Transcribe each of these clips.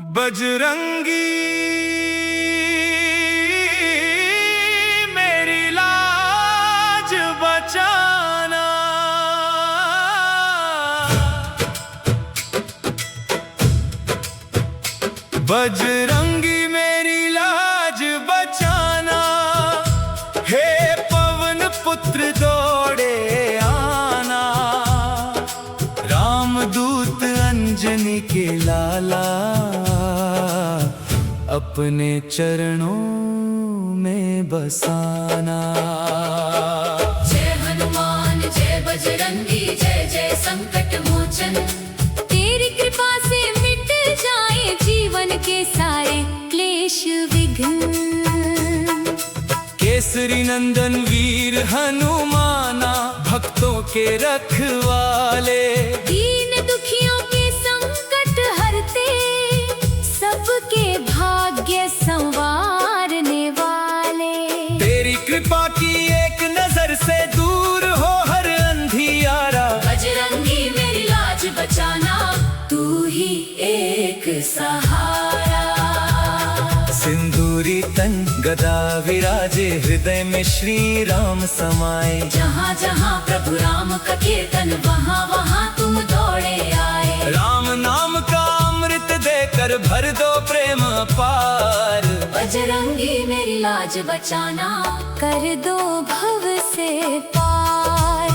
बजरंगी मेरी लाज बचाना। बजरंगी मेरी लाज बचाना। हे पवन पुत्र दौड़े आना। रामदूत अंजनी के लाला अपने चरणों में बसाना। जय हनुमान जय बजरंगी जय जय संकट मोचन। तेरी कृपा से मिट जाए जीवन के सारे क्लेश विघ्न। केसरी नंदन वीर हनुमाना भक्तों के रखवाले। दीन दुखियों के संकट हरते सबके भाग्य संवारने वाले। तेरी कृपा की एक नजर से दूर हो हर अंधियारा। बजरंगी मेरी लाज बचाना तू ही एक सहारा। सिंदूरी तन गदा विराजे हृदय में श्री राम समाये। जहाँ जहाँ प्रभु राम का कीर्तन वहाँ वहाँ तुम दौड़े आए। राम नाम का अमृत देकर भर दो प्रेम पार। बजरंगी मेरी लाज बचाना कर दो भव से पार।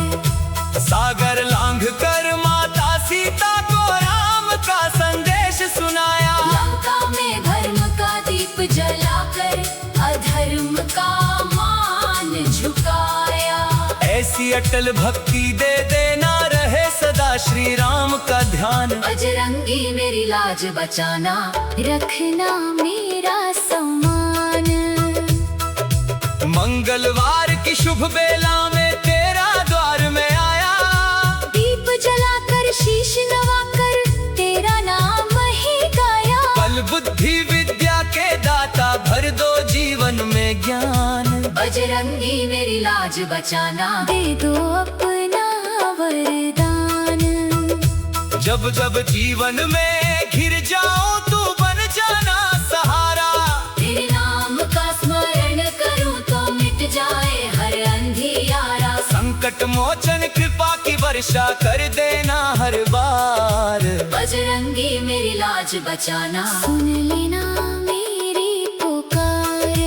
सागर लांघ कर माता सीता को राम का संदेश सुनाया। लंका में धर्म का दीप जलाकर अधर्म का मान झुकाया। ऐसी अटल भक्ति दे देना रहे सदा श्री राम का ध्यान। बजरंगी मेरी लाज बचाना रखना मेरा सम्मान। मंगलवार की शुभ बेला में तेरा द्वार में आया। दीप जलाकर शीश नवाकर तेरा नाम ही गाया। बल बुद्धि विद्या के दाता भर दो जीवन में ज्ञान। बजरंगी मेरी लाज बचाना दे दो अपना वरदान। जब जब जीवन में घिर जाऊं तू बन जाना सहारा। तेरे नाम का स्मरण करूं तो मिट जाए हर अंधियारा। संकट मोचन कृपा की वर्षा कर देना हर बार। बजरंगी मेरी लाज बचाना सुन लेना मेरी पुकार।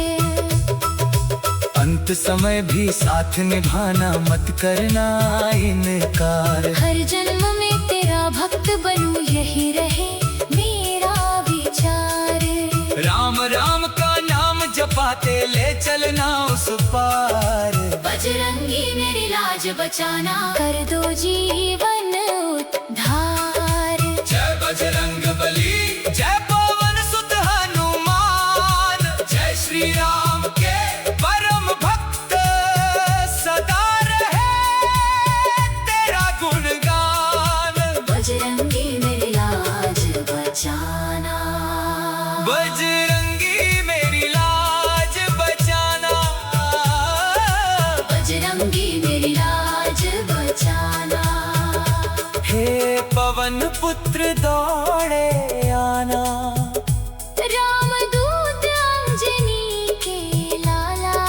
अंत समय भी साथ निभाना मत करना इनकार। हर जन्म में तेरा भक्त बनूं यही रहे मेरा विचार। राम राम का नाम जपाते ले चलना उस पार। बजरंगी मेरी लाज बचाना कर दो जीवन उद्धार। जय बजरंग बली जय पवन सुत हनुमान। जय श्री राम के परम भक्त सदा रहे तेरा गुणगान। बजरंगी मेरी लाज बचाना। बजरंगी मेरी लाज बचाना। बजरंगी मेरी लाज बचाना। हे पवन पुत्र दौड़े आना। रामदूत अंजनी के लाला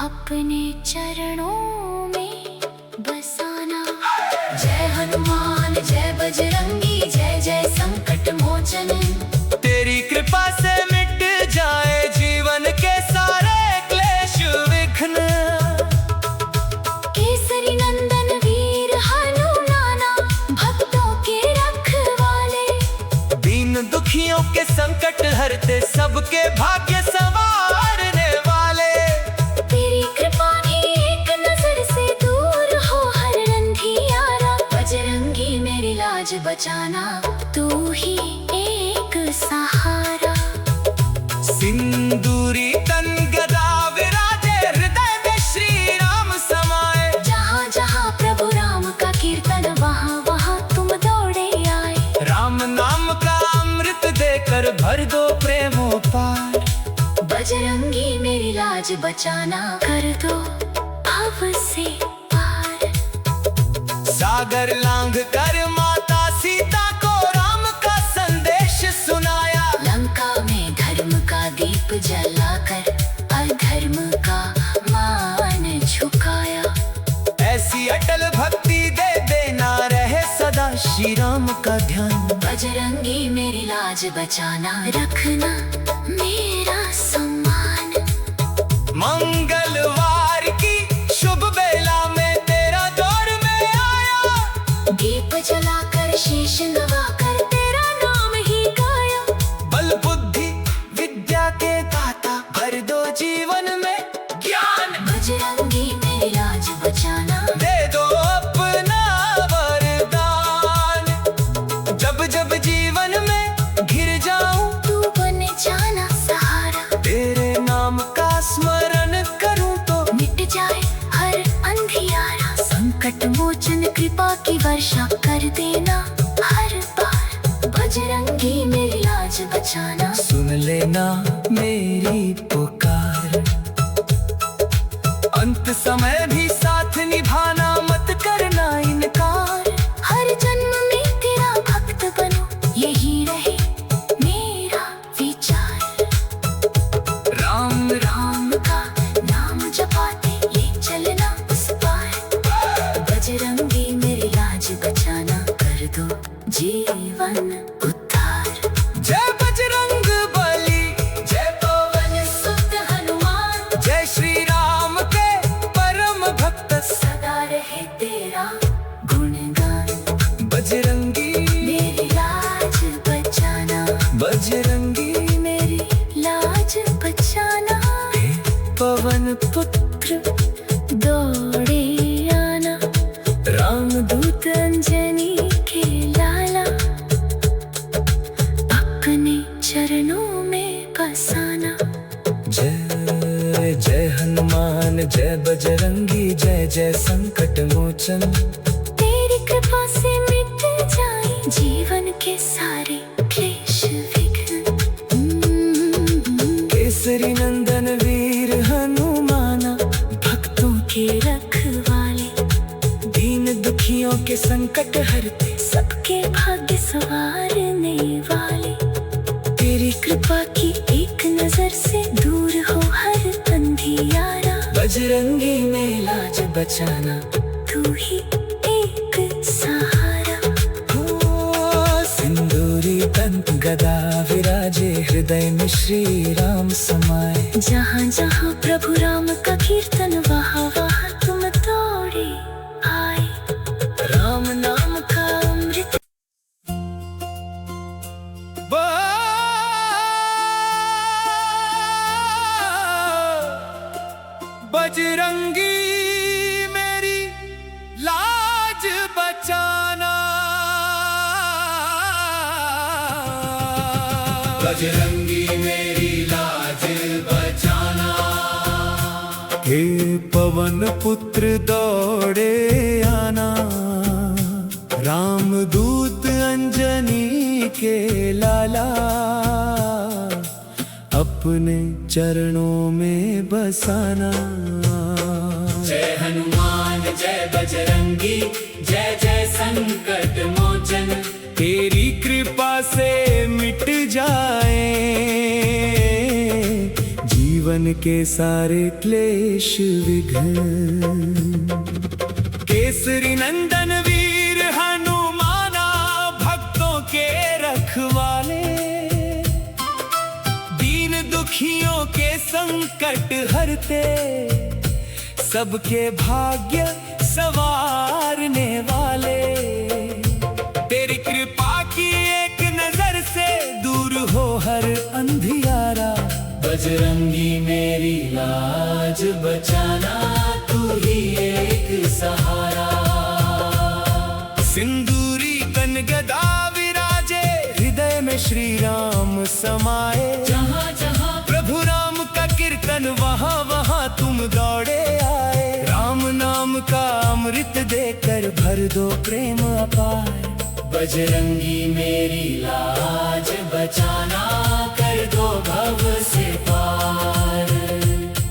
अपने चरणों में बसाना। जय हनुमान जय बजरंगी जय जय संकट मोचन। तेरी कृपा से मिट जाए जीवन के सारे क्लेश विघ्न। केसरी नंदन वीर हनुमाना भक्तों के रखवाले। दीन दुखियों के संकट हरते सबके भाग्य संवारने वाले। तेरी कृपा की एक नजर से दूर हो हर अंधियारा। बजरंगी मेरी लाज बचाना तू ही एक सहारा। सिंदूरी तन गदा विराजे हृदय में श्री राम समाये। जहाँ जहाँ प्रभु राम का कीर्तन वहाँ वहाँ तुम दौड़े आए। राम नाम का अमृत देकर भर दो प्रेम पार। बजरंगी मेरी लाज बचाना कर दो भव से पार। सागर लांघ कर माता सीता को राम का श्री राम का ध्यान। बजरंगी मेरी लाज बचाना, रखना मेरा सम्मान। मंगलवार की शुभ बेला में तेरा दौर में आया, दीप जलाकर शीश नवाकर तेरा नाम ही गाया। बल बुद्धि विद्या के दाता भर दो जीवन में ज्ञान। बजरंगी मेरी लाज बचाना, दे दो अपना वरदान। जब जब जीवन में घिर जाऊं, तू बन जाना सहारा। तेरे नाम का स्मरण करूं तो मिट जाए हर अंधियारा। संकट मोचन कृपा की वर्षा कर देना हर बार। बजरंगी मेरी लाज बचाना, सुन लेना मेरी पुकार। अंत समय भी साथ निभाना, मत करना इनकार। हर जन्म में तेरा भक्त बनूं, यही रहे मेरा विचार। राम राम का नाम जपाते ये चलना उस पार। बजरंगी मेरी लाज बचाना, कर दो जीवन उद्धार। जय बजरंग बली, जय पवन सुत हनुमान, जय श्री राम के परम भक्त। सदा रहे तेरा गुणगान। बजरंगी मेरी लाज बचाना, बजरंगी मेरी लाज बचाना। पवन पुत्र दौड़े आना, रामदूत अंजनी के लाला। अपने चरणों में बसाना। जय जय हनुमान, जय बजरंगी, जय जय संकट मोचन। तेरी कृपा से मिट जाए जीवन के सारे क्लेश विघ्न। केसरी नंदन वीर हनुमाना, भक्तों के रखवाले, दीन दुखियों के संकट हरते, सबके भाग्य संवारने वाले। तेरी कृपा की एक नजर से दूर हो हर अंधियारा। बजरंगी में लाज बचाना, तू ही एक सहारा। हो सिंदूरी दंत गदा विराजे, हृदय में श्री राम समाये। जहाँ जहाँ प्रभु राम का कीर्तन, वहाँ वहाँ तुम दौड़े आए। राम नाम का अमृत बजरंगी मेरी लाज बचाना, बजरंगी मेरी लाज बचाना। हे पवन पुत्र दौड़े आना, रामदूत अंजनी के लाला। अपने चरणों में बसाना। जय हनुमान जय बजरंगी, जय जय संकट मोचन। तेरी कृपा से मिट जाए जीवन के सारे क्लेश विघ्न। केसरी नंदन वीर हनुमाना, भक्तों के रखवाले, दीन दुखियों के संकट हरते, सबके भाग्य संवारने वाले। तेरी कृपा की एक नजर से दूर हो हर अंधियारा। बजरंगी मेरी लाज बचाना, तू ही एक सहारा। सिंदूरी तन गदा विराजे, हृदय में श्री राम समाये। जहाँ जहाँ प्रभु राम का कीर्तन, वहाँ वहाँ तुम दौड़े आए। राम नाम का अमृत देकर भर दो प्रेम अपार। बजरंगी मेरी लाज बचाना, कर दो भव से पार।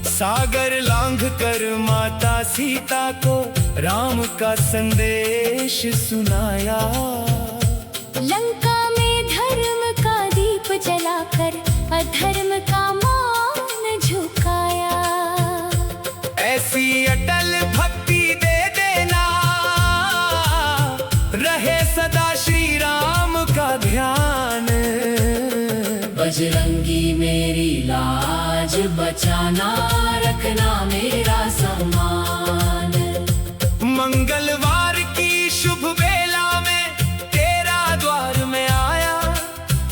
सागर लांघ कर माता सीता को राम का संदेश सुनाया। लंका में धर्म का दीप जलाकर अधर्म का मान झुकाया। ऐसी अटल भक्ति दे देना, रहे सदा ध्यान। बजरंगी मेरी लाज बचाना, रखना मेरा सम्मान। मंगलवार की शुभ बेला में तेरा द्वार में आया,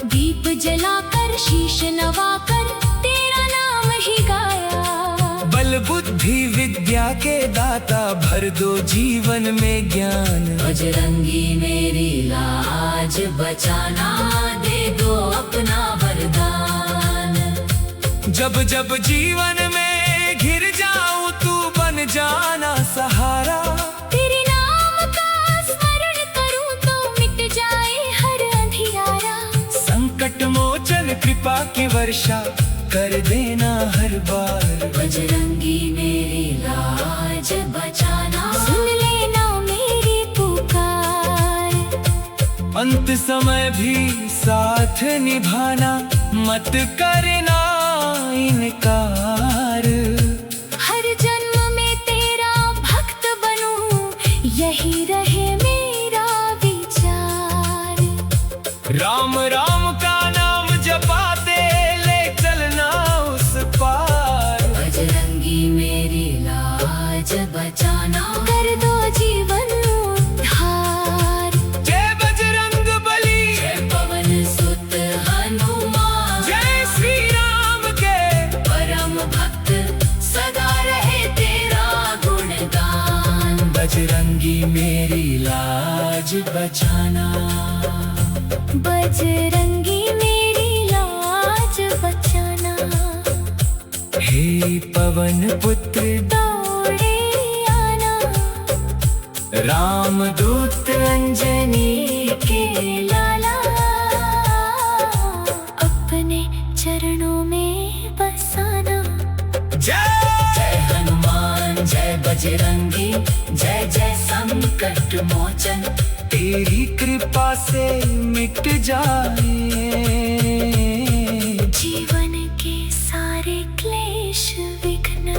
दीप जलाकर शीश नवाकर तेरा नाम ही गाया। बल बुद्धि विद्या के दाता भर दो जीवन में ज्ञान। बजरंगी मेरी लाज बचाना, दे दो अपना वरदान। जब जब जीवन में घिर जाऊं तू बन जाना सहारा। तेरे नाम का स्मरण करूं तो मिट जाए हर अंधियारा। संकट मोचन कृपा की वर्षा कर देना हर बार। बजरंगी मेरी लाज बचाना, सुन लेना मेरी पुकार। अंत समय भी साथ निभाना, मत करना इनकार। हर जन्म में तेरा भक्त बनूं, यही रहे मेरा विचार। राम राम का नाम जपाते ले चलना उस पार। बजरंगी मेरी लाज बचाना, कर दो जीवन उद्धार। जय बजरंग बली, जय पवन सुत हनुमान। जय श्री राम के परम भक्त सदा रहे तेरा गुणगान। बजरंगी मेरी लाज बचाना। बजरंगी मेरी लाज बचाना। हे पवन पुत्र दौड़े आना, राम दूत अंजनी के लाला। अपने चरणों में बसाना। जय। जय हनुमान जय बजरंगी, जय जय संकट मोचन। तेरी कृपा से मिट जाए जीवन के सारे क्लेश विघ्न।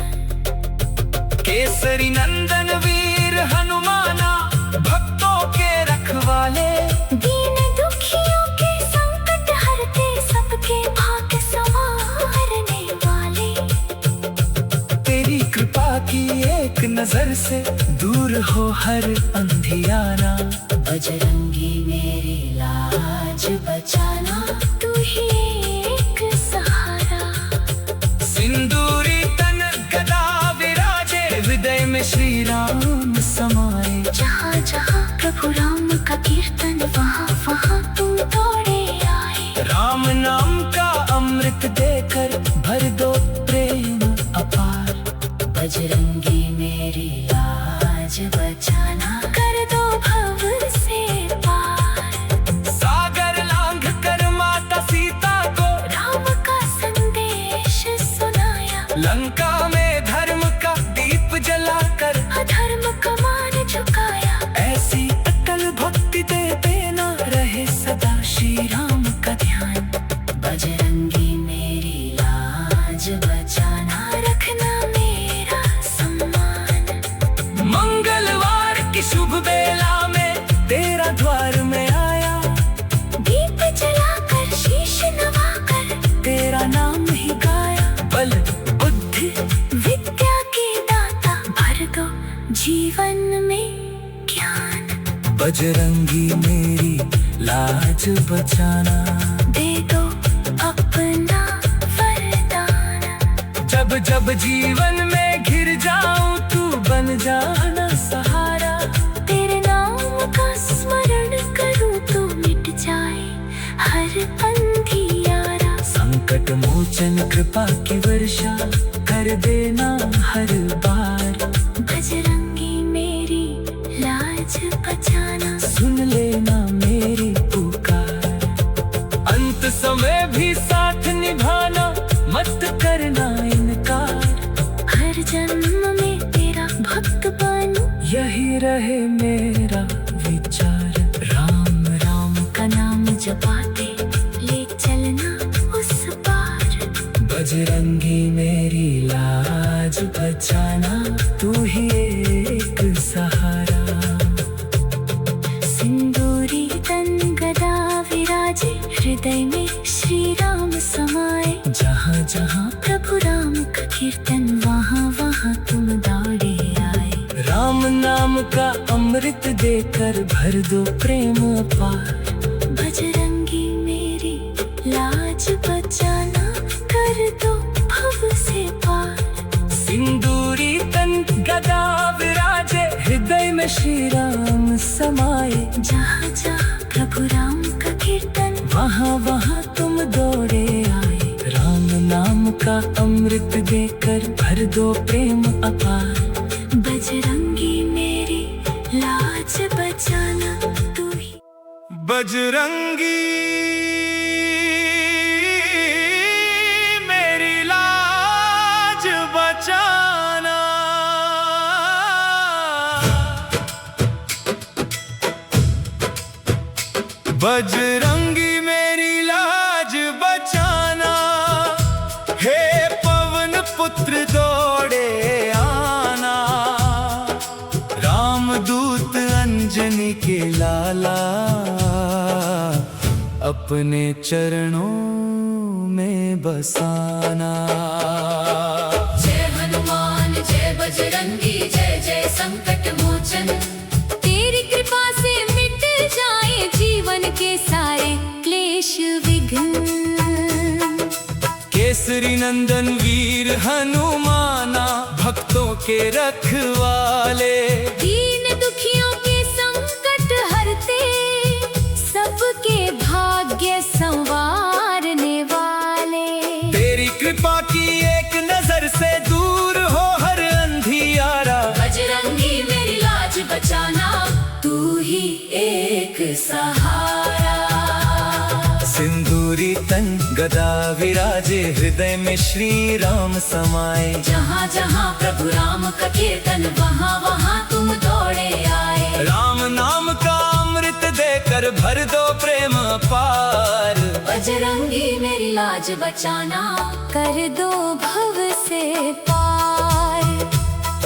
केसरी नंदन वीर हनुमाना, भक्तों के रखवाले। दीन दुखियों के संकट हरते, सबके भाग्य संवारने वाले। तेरी कृपा की एक नजर से दूर हो हर अंधियारा। बजरंगी मेरी लाज बचाना, तू ही एक सहारा। सिंदूरी तन गदा विराजे, हृदय में श्री राम समाए। जहाँ जहाँ प्रभु राम का कीर्तन, वहाँ वहाँ तुम दौड़े आए। राम नाम का अमृत देकर भर दो प्रेम अपार। बजरंगी मेरी लाज बचाना, कर दो भव से पार। सागर लांघ कर माता सीता को राम का संदेश सुनाया। लंका में धर्म का दीप जलाकर अधर्म का मान झुकाया। ऐसी अटल भक्ति दे देना रहे सदा श्री राम का ध्यान। बजरंगी मेरी लाज बचाना, रखना मेरा सम्मान। मंगलवार की शुभ बेला में तेरा द्वार में आया, दीप जलाकर शीश नवाकर तेरा नाम ही गाया। बल बुद्धि विद्या के दाता भर दो जीवन में ज्ञान। बजरंगी मेरी लाज बचाना। दे दो अपना वरदान। जब जब जीवन में घिर जाऊं तू बन जाना सहारा। तेरे नाम का स्मरण करूं तो मिट जाए हर अंधियारा। संकट मोचन कृपा की वर्षा कर देना हर बार। बजरंगी मेरी लाज बचाना। सुन लेना मेरी पुकार। अंत समय भी साथ निभाना, मत करना इनकार। हर जन्म में तेरा भक्त बनूं, यही रहे मेरा विचार। राम राम का नाम जपाते ले चलना उस पार। बजरंगी मेरी लाज बचाना, तू ही एक सहारा। सिंदूरी तन गदा विराज, का अमृत देकर भर दो प्रेम अपार। बजरंगी मेरी लाज बचाना, कर दो भव से पार। सिंदूरी तन गदा विराजे, हृदय में श्री राम समाये। जहाँ जहाँ प्रभु राम का कीर्तन, वहाँ वहाँ तुम दौड़े आए। राम नाम का अमृत देकर भर दो प्रेम अपार। बजरंगी मेरी लाज बचाना, तू ही। बजरंगी मेरी लाज बचाना। बजरंगी मेरी लाज बचाना, हे पवन पुत्र दौड़े आना। रामदूत अंजनी के लाला, अपने चरणों में बसाना। जय हनुमान जय बजरंगी, जय जय संकट मोचन। तेरी कृपा से मिट जाए जीवन के सारे क्लेश विघ्न। केसरी नंदन वीर हनुमाना, भक्तों के रखवाले। दीन दुखियों के संकट हरते, सबके भाग्य संवारने वाले। तेरी कृपा की एक नजर से दूर हो हर अंधियारा। बजरंगी मेरी लाज बचाना, तू ही एक सहारा। सिंदूरी तन गदा विराजे, हृदय में श्री राम समाये। जहाँ जहाँ प्रभु राम का कीर्तन, वहाँ वहाँ तुम दौड़े आए। राम नाम का अमृत देकर भर दो प्रेम पार। बजरंगी मेरी लाज बचाना, कर दो भव से पार।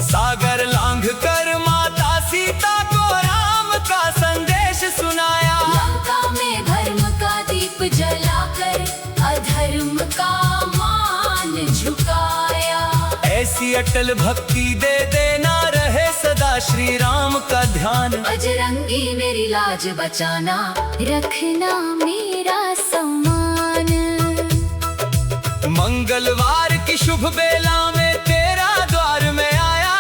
सागर लांघ कर माता सीता को राम का संदेश सुनाया। लंका में धर्म का दीप जलाकर, अधर्म का मान झुकाया। ऐसी अटल भक्ति दे देना, रहे सदा श्री राम का ध्यान। बजरंगी मेरी लाज बचाना, रखना मेरा सम्मान। मंगलवार की शुभ बेला में तेरा द्वार में आया।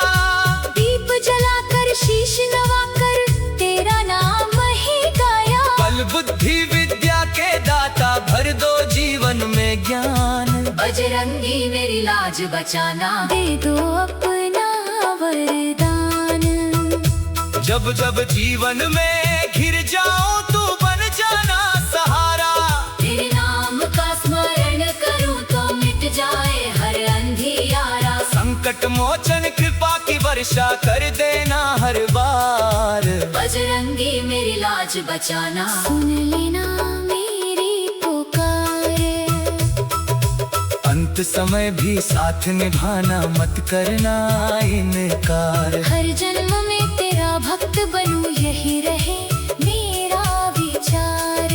दीप जलाकर शीश नवाकर, तेरा नाम ही गाया। बल बुद्धि विद्या के दाता, भर दो जीवन में ज्ञान। बजरंगी मेरी लाज बचाना, दे दो अपना वरदान। जब जब जीवन में घिर जाओ, तू बन जाना सहारा। तेरे नाम का स्मरण करूं तो मिट जाए हर अंधियारा। संकट मोचन कृपा की वर्षा कर देना हर बार। बजरंगी मेरी लाज बचाना, सुन लेना मेरी पुकार। अंत समय भी साथ निभाना, मत करना इनकार। हर जन्म में तेरा भक्त बनूं, यही रहे मेरा विचार।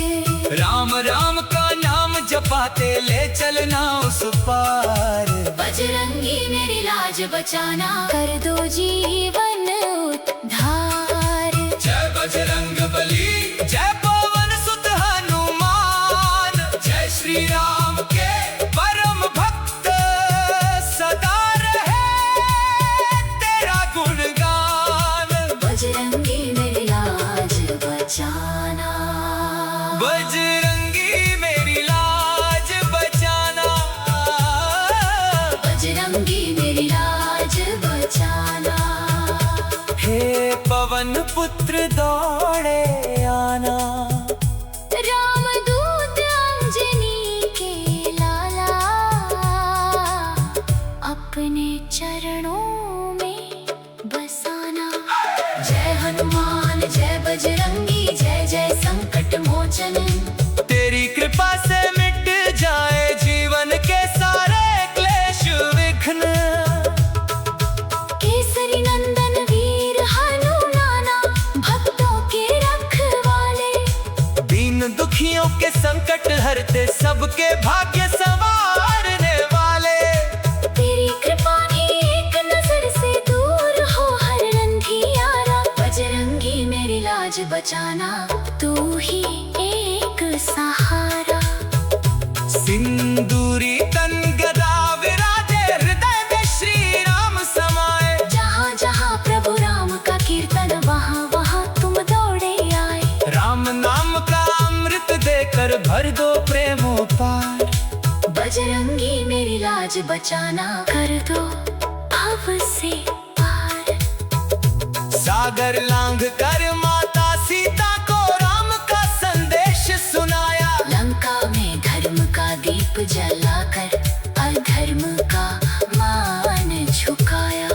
राम राम का नाम जपाते ले चलना उस पार। बजरंगी मेरी लाज बचाना, कर दो जीवन उद्धार। जय बजरंग बली, जय पवन सुत हनुमान। जय श्री राम के परम भक्त, सदा रहे तेरा गुणगान। बजरंगी मेरी लाज बचाना। बजरंगी मेरी लाज बचाना। बजरंगी मेरी लाज बचाना। हे पवन पुत्र दौड़े आना। रामदूत अंजनी के लाला, अपने चरणों में बसाना। जय हनुमान जय बजरंगी, जय जय संकट मोचन। तेरी कृपा से मिट जाए जीवन के सारे क्लेश विघ्न। केसरी नंदन वीर हनुमाना, भक्तों के रखवाले। दीन दुखियों के संकट हरते, सबके भाग्य संवारने वाले। तेरी कृपा की एक नजर से दूर हो हर अंधियारा। बचाना, तू ही एक सहारा। सिंदूरी तन गदा विराजे, हृदय में श्री राम समाए। जहाँ जहाँ प्रभु राम का कीर्तन, वहाँ वहाँ तुम दौड़े आए। राम नाम का अमृत देकर भर दो प्रेमों पार। बजरंगी मेरी लाज बचाना, कर दो भव से पार। सागर लांघ कर माता सीता को राम का संदेश सुनाया। लंका में धर्म का दीप जलाकर अधर्म का मान झुकाया।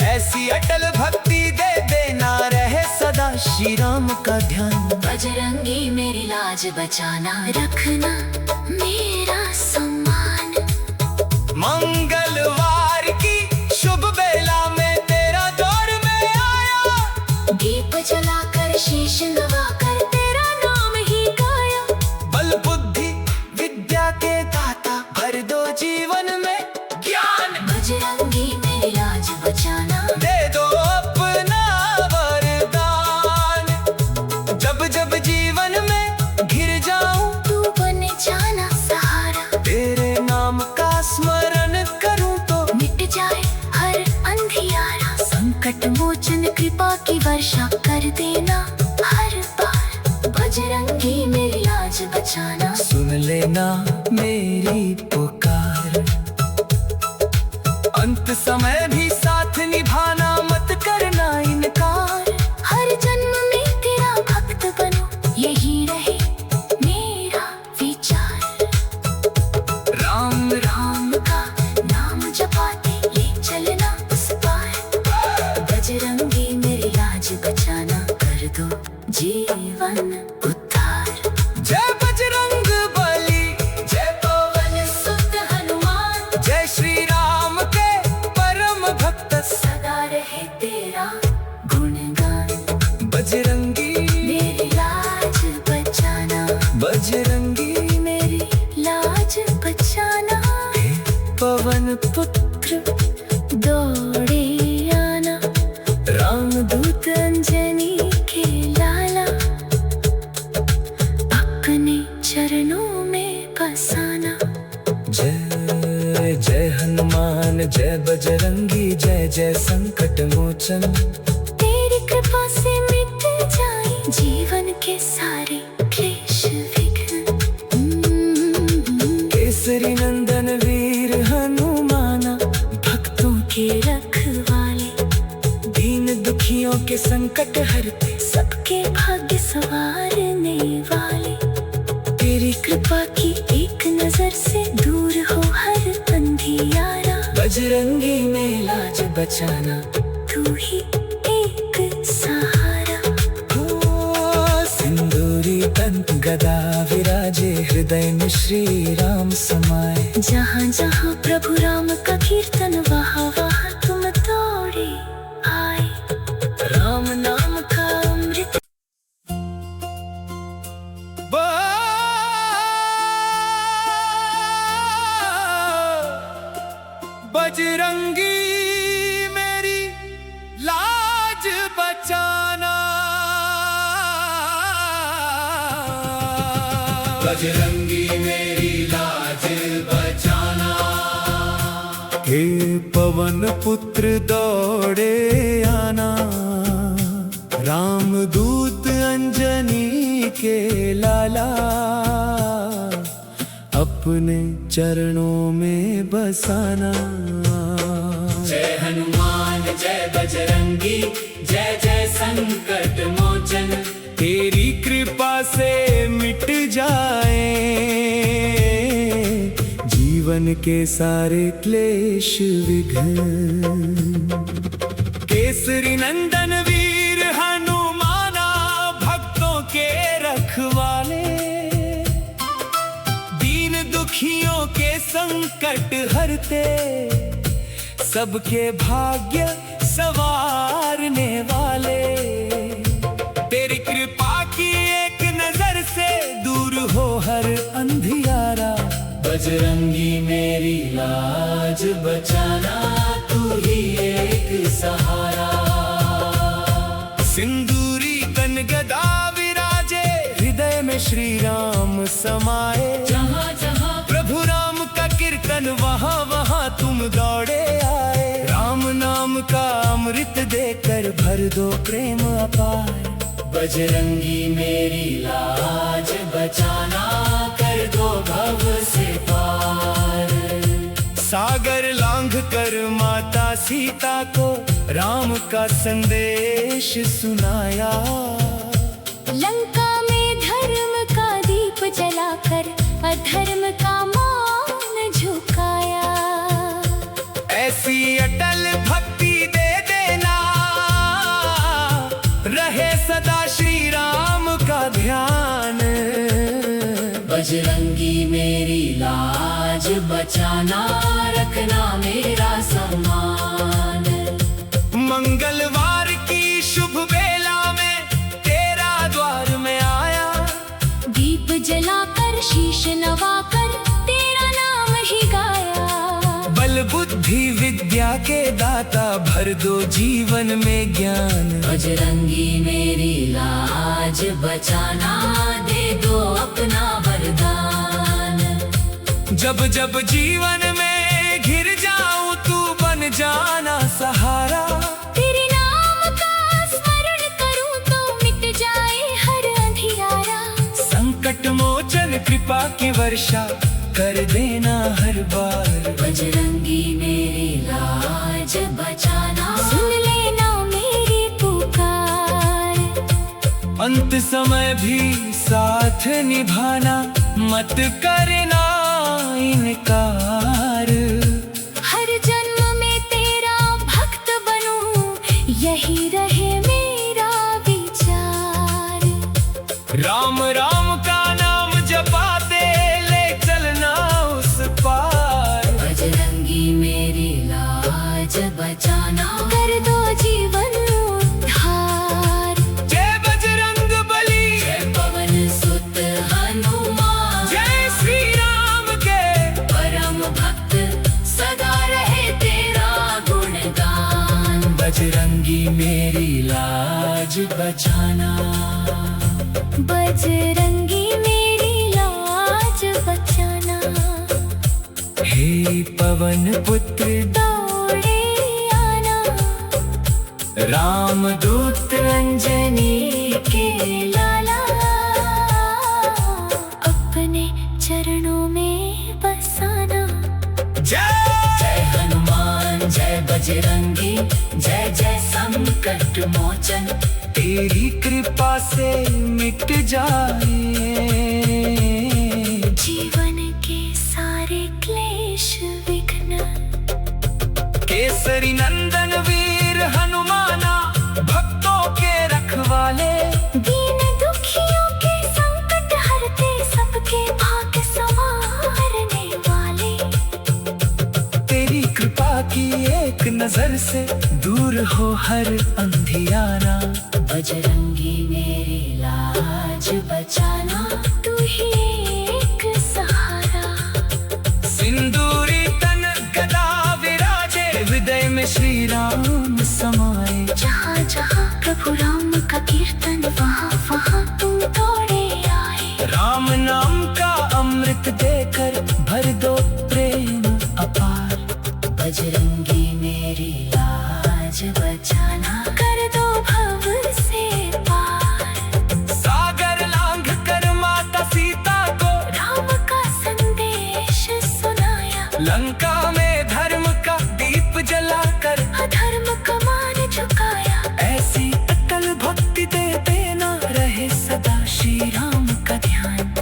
ऐसी अटल भक्ति दे देना, रहे सदा श्री राम का ध्यान। बजरंगी मेरी लाज बचाना, रखना मेरा सम्मान। मंगलवार की शुभ बेला में तेरा दौर में आया। दीप जलाकर शीश नवाकर तेरा नाम ही गाया। बल बुद्धि विद्या के दाता, भर दो जीवन में ज्ञान। बजरंगी मेरी लाज बचाना, दे दो अपना वरदान। जब जब जीवन में घिर जाऊं, तू बन जाना सहारा। तेरे नाम का स्मरण करूं तो मिट जाए हर अंधियारा। संकट मोचन कृपा की वर्षा कर देना हर बार। बजरंगी मेरी लाज बचाना, सुन लेना मेरी पुकार। अंत समय भी साथ निभाना, मत करना इनकार। हर जन्म में तेरा भक्त बनूं, यही रहे मेरा विचार। राम राम का नाम जपाते ले चलना उस पार। बजरंगी मेरी लाज बचाना, कर दो जीवन उद्धार। जय बजरंग बली, जय पवन सुत हनुमान, जय श्री राम के परम भक्त। सदा रहे तेरा गुणगान। बजरंगी मेरी लाज बचाना, बजरंगी मेरी लाज बचाना। पवन पुत्र दौड़े आना, रामदूत अंजनी के लाला। अपने चरणों में बसाना। जय जय हनुमान, जय बजरंगी, जय जय संकट मोचन। तेरी कृपा से मिट जाए जीवन के सारे क्लेश विघ्न। केसरी नंदन वीर हनुमाना, भक्तों के रखवाले, दीन दुखियों के संकट हरते। सबके भाग्य संवारने वाले। तेरी कृपा की एक नजर से दूर हो हर अंधियारा। बजरंगी में लाज बचाना, तू ही एक सहारा। ओ सिंदूरी तन गदा विराजे, हृदय में श्री राम समाए। जहाँ जहाँ प्रभु राम का कीर्तन, वहाँ वहाँ तुम दौड़े आए। राम नाम का अमृत बजरंगी मेरी लाज बचाना। बजरंगी मेरी लाज बचाना। हे पवन पुत्र दौड़े आना, रामदूत अंजनी के लाला। अपने चरणों में बसाना। जय हनुमान जय बजरंगी, जय जय संकट मोचन। तेरी कृपा से मिट जाए जीवन के सारे क्लेश विघ्न। केसरी नंदन वीर हनुमाना, भक्तों के रखवाले, दीन दुखियों के संकट हरते, सबके भाग्य संवारने वाले। तेरी कृपा की एक नजर से दूर हो हर अंधियारा। बजरंगी मेरी लाज बचाना, तू ही एक सहारा। सिंदूरी तन गदा श्री राम समाए। जहाँ जहाँ प्रभु राम का कीर्तन वहाँ वहाँ तुम दौड़े आए। राम नाम का अमृत देकर भर दो प्रेम अपार। बजरंगी मेरी लाज बचाना, कर दो भव से पार। सागर लांघ कर माता सीता को राम का संदेश सुनाया। लंका में धर्म का दीप जलाकर अधर्म का मान झुकाया। ऐसी अटल भक्ति दे देना, रहे सदा श्री राम का ध्यान। बजरंगी मेरी लाज बचाना, रखना मेरा सम्मान। मंगलवार की शुभ बेला में तेरा द्वार में आया। दीप जलाकर शीश नवाकर तेरा नाम ही गाया। बल बुद्धि विद्या के दाता भर दो जीवन में ज्ञान। बजरंगी मेरी लाज बचाना, दे दो अपना वरदान। जब जब जीवन में घिर जाऊं तू बन जाना सहारा। तेरे नाम का स्मरण करूं तो मिट जाए हर अंधियारा। संकट मोचन कृपा की वर्षा कर देना हर बार। बजरंगी मेरी लाज बचाना, सुन लेना मेरी पुकार। अंत समय भी साथ निभाना, मत करना इनकार। हर जन्म में तेरा भक्त बनूं, यही रहे मेरा विचार। राम राम का नाम जपाते ले चलना उस पार। बजरंगी मेरी लाज बचाना, कर दो जीवन उद्धार। जय बजरंग बली, जय पवन सुत हनुमान। जय श्री राम के परम भक्त सदा रहे तेरा गुणगान। बजरंगी मेरी लाज बचाना। बजरंगी मेरी लाज बचाना। हे पवन पुत्र दौड़े आना। राम दूत अंजनी के लाला, अपने चरणों में बसाना। जय जय हनुमान जय बजरंगी, जय जय संकट मोचन। तेरी कृपा से मिट जाए जीवन के सारे क्लेश विघ्न। केसरी नंदन वीर हनुमाना, भक्तों के रखवाले। दीन दुखियों के संकट हरते, सबके भाग्य संवारने वाले। तेरी कृपा की एक नजर से दूर हो हर अंधियारा। बजरंगी मेरी लाज बचाना, तू ही एक सहारा। सिंदूरी तन गदा विराजे, हृदय में श्री राम समाए। जहाँ जहाँ प्रभु राम का कीर्तन, वहाँ वहाँ तुम दौड़े आए। राम नाम का अमृत देकर भर दो प्रेम अपार। बजरंगी मेरी लाज बचाना, कर दो भव से पार। सागर लांघ कर माता सीता को राम का संदेश सुनाया। लंका में धर्म का दीप जलाकर अधर्म का मान झुकाया। ऐसी अटल भक्ति दे देना, रहे सदा श्री राम का ध्यान।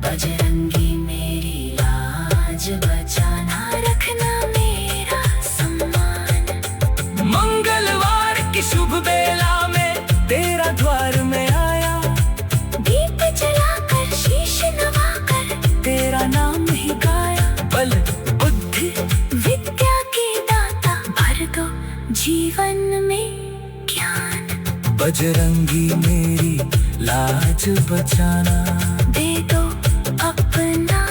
बजरंगी मेरी लाज बचाना, रखना मेरा सम्मान। मंगलवार की शुभ बेला में तेरा द्वार में आया। दीप जलाकर शीश नवाकर तेरा नाम ही गाया। बल बुद्धि विद्या के दाता भर दो जीवन में ज्ञान। बजरंगी मेरी लाज बचाना। दे दो अपना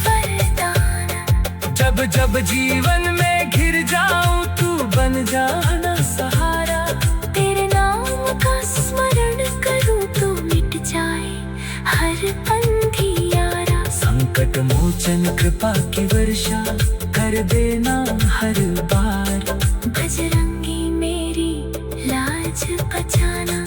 वरदान। जब जब जीवन में घिर जाऊं तू बन जाना सहारा। तेरे नाम का स्मरण करूं तो मिट जाए हर संकट मोचन कृपा की वर्षा कर देना हर बार। बजरंगी मेरी लाज बचाना।